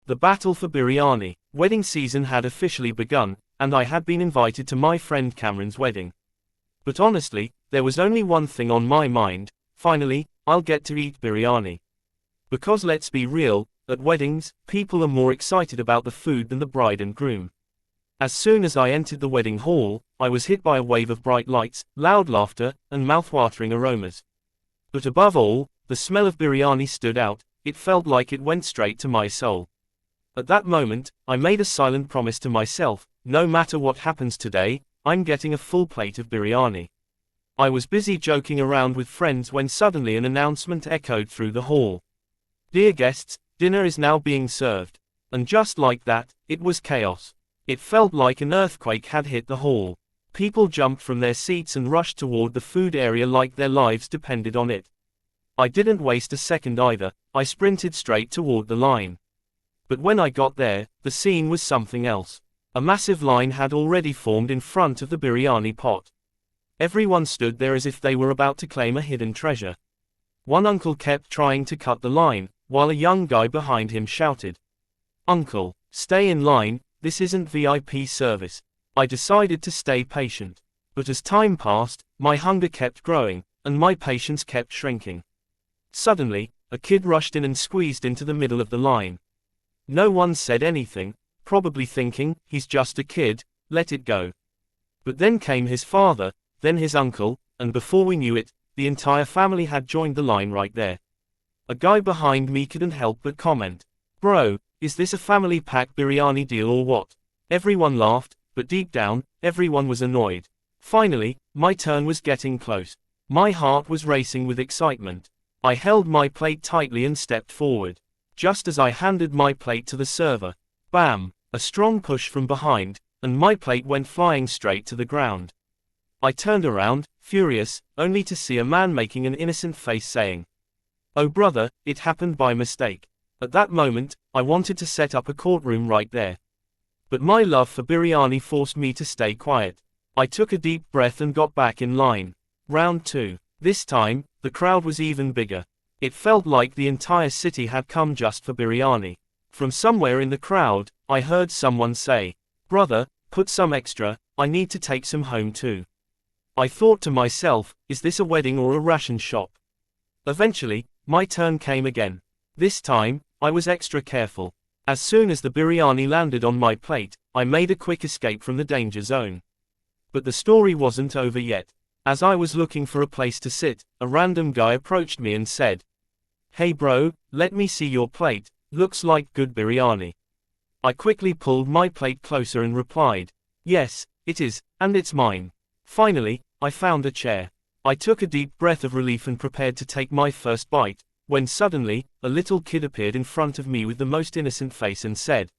The battle for biryani. Wedding season had officially begun, and I had been invited to my friend Cameron's wedding. But honestly, there was only one thing on my mind: finally, I'll get to eat biryani. Because let's be real, at weddings, people are more excited about the food than the bride and groom. As soon as I entered the wedding hall, I was hit by a wave of bright lights, loud laughter, and mouth-watering aromas. But above all, the smell of biryani stood out. It felt like it went straight to my soul. At that moment, I made a silent promise to myself: no matter what happens today, I'm getting a full plate of biryani. I was busy joking around with friends when suddenly an announcement echoed through the hall. "Dear guests, dinner is now being served." And just like that, it was chaos. It felt like an earthquake had hit the hall. People jumped from their seats and rushed toward the food area like their lives depended on it. I didn't waste a second either. I sprinted straight toward the line. But when I got there, the scene was something else. A massive line had already formed in front of the biryani pot. Everyone stood there as if they were about to claim a hidden treasure. One uncle kept trying to cut the line, while a young guy behind him shouted, "Uncle, stay in line, this isn't VIP service." I decided to stay patient. But as time passed, my hunger kept growing, and my patience kept shrinking. Suddenly, a kid rushed in and squeezed into the middle of the line. No one said anything, probably thinking, he's just a kid, let it go. But then came his father, then his uncle, and before we knew it, the entire family had joined the line right there. A guy behind me couldn't help but comment, "Bro, is this a family pack biryani deal or what?" Everyone laughed, but deep down, everyone was annoyed. Finally, my turn was getting close. My heart was racing with excitement. I held my plate tightly and stepped forward. Just as I handed my plate to the server, bam, a strong push from behind, and my plate went flying straight to the ground. I turned around, furious, only to see a man making an innocent face saying, "Oh brother, it happened by mistake." At that moment, I wanted to set up a courtroom right there. But my love for biryani forced me to stay quiet. I took a deep breath and got back in line. Round 2. This time, the crowd was even bigger. It felt like the entire city had come just for biryani. From somewhere in the crowd, I heard someone say, "Brother, put some extra, I need to take some home too." I thought to myself, is this a wedding or a ration shop? Eventually, my turn came again. This time, I was extra careful. As soon as the biryani landed on my plate, I made a quick escape from the danger zone. But the story wasn't over yet. As I was looking for a place to sit, a random guy approached me and said, "Hey bro, let me see your plate, looks like good biryani." I quickly pulled my plate closer and replied, "Yes, it is, and it's mine." Finally, I found a chair. I took a deep breath of relief and prepared to take my first bite, when suddenly, a little kid appeared in front of me with the most innocent face and said,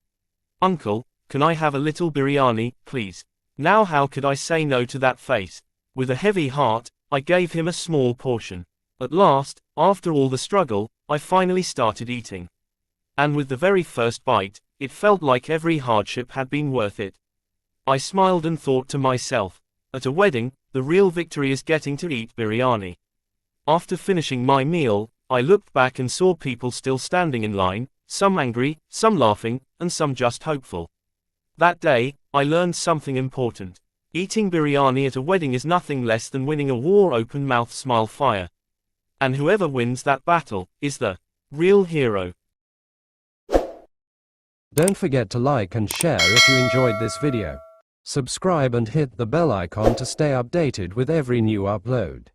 "Uncle, can I have a little biryani, please?" Now how could I say no to that face? With a heavy heart, I gave him a small portion. At last, after all the struggle, I finally started eating. And with the very first bite, it felt like every hardship had been worth it. I smiled and thought to myself, at a wedding, the real victory is getting to eat biryani. After finishing my meal, I looked back and saw people still standing in line, some angry, some laughing, and some just hopeful. That day, I learned something important. Eating biryani at a wedding is nothing less than winning a war open-mouth smile fire. And whoever wins that battle is the real hero. Don't forget to like and share if you enjoyed this video. Subscribe and hit the bell icon to stay updated with every new upload.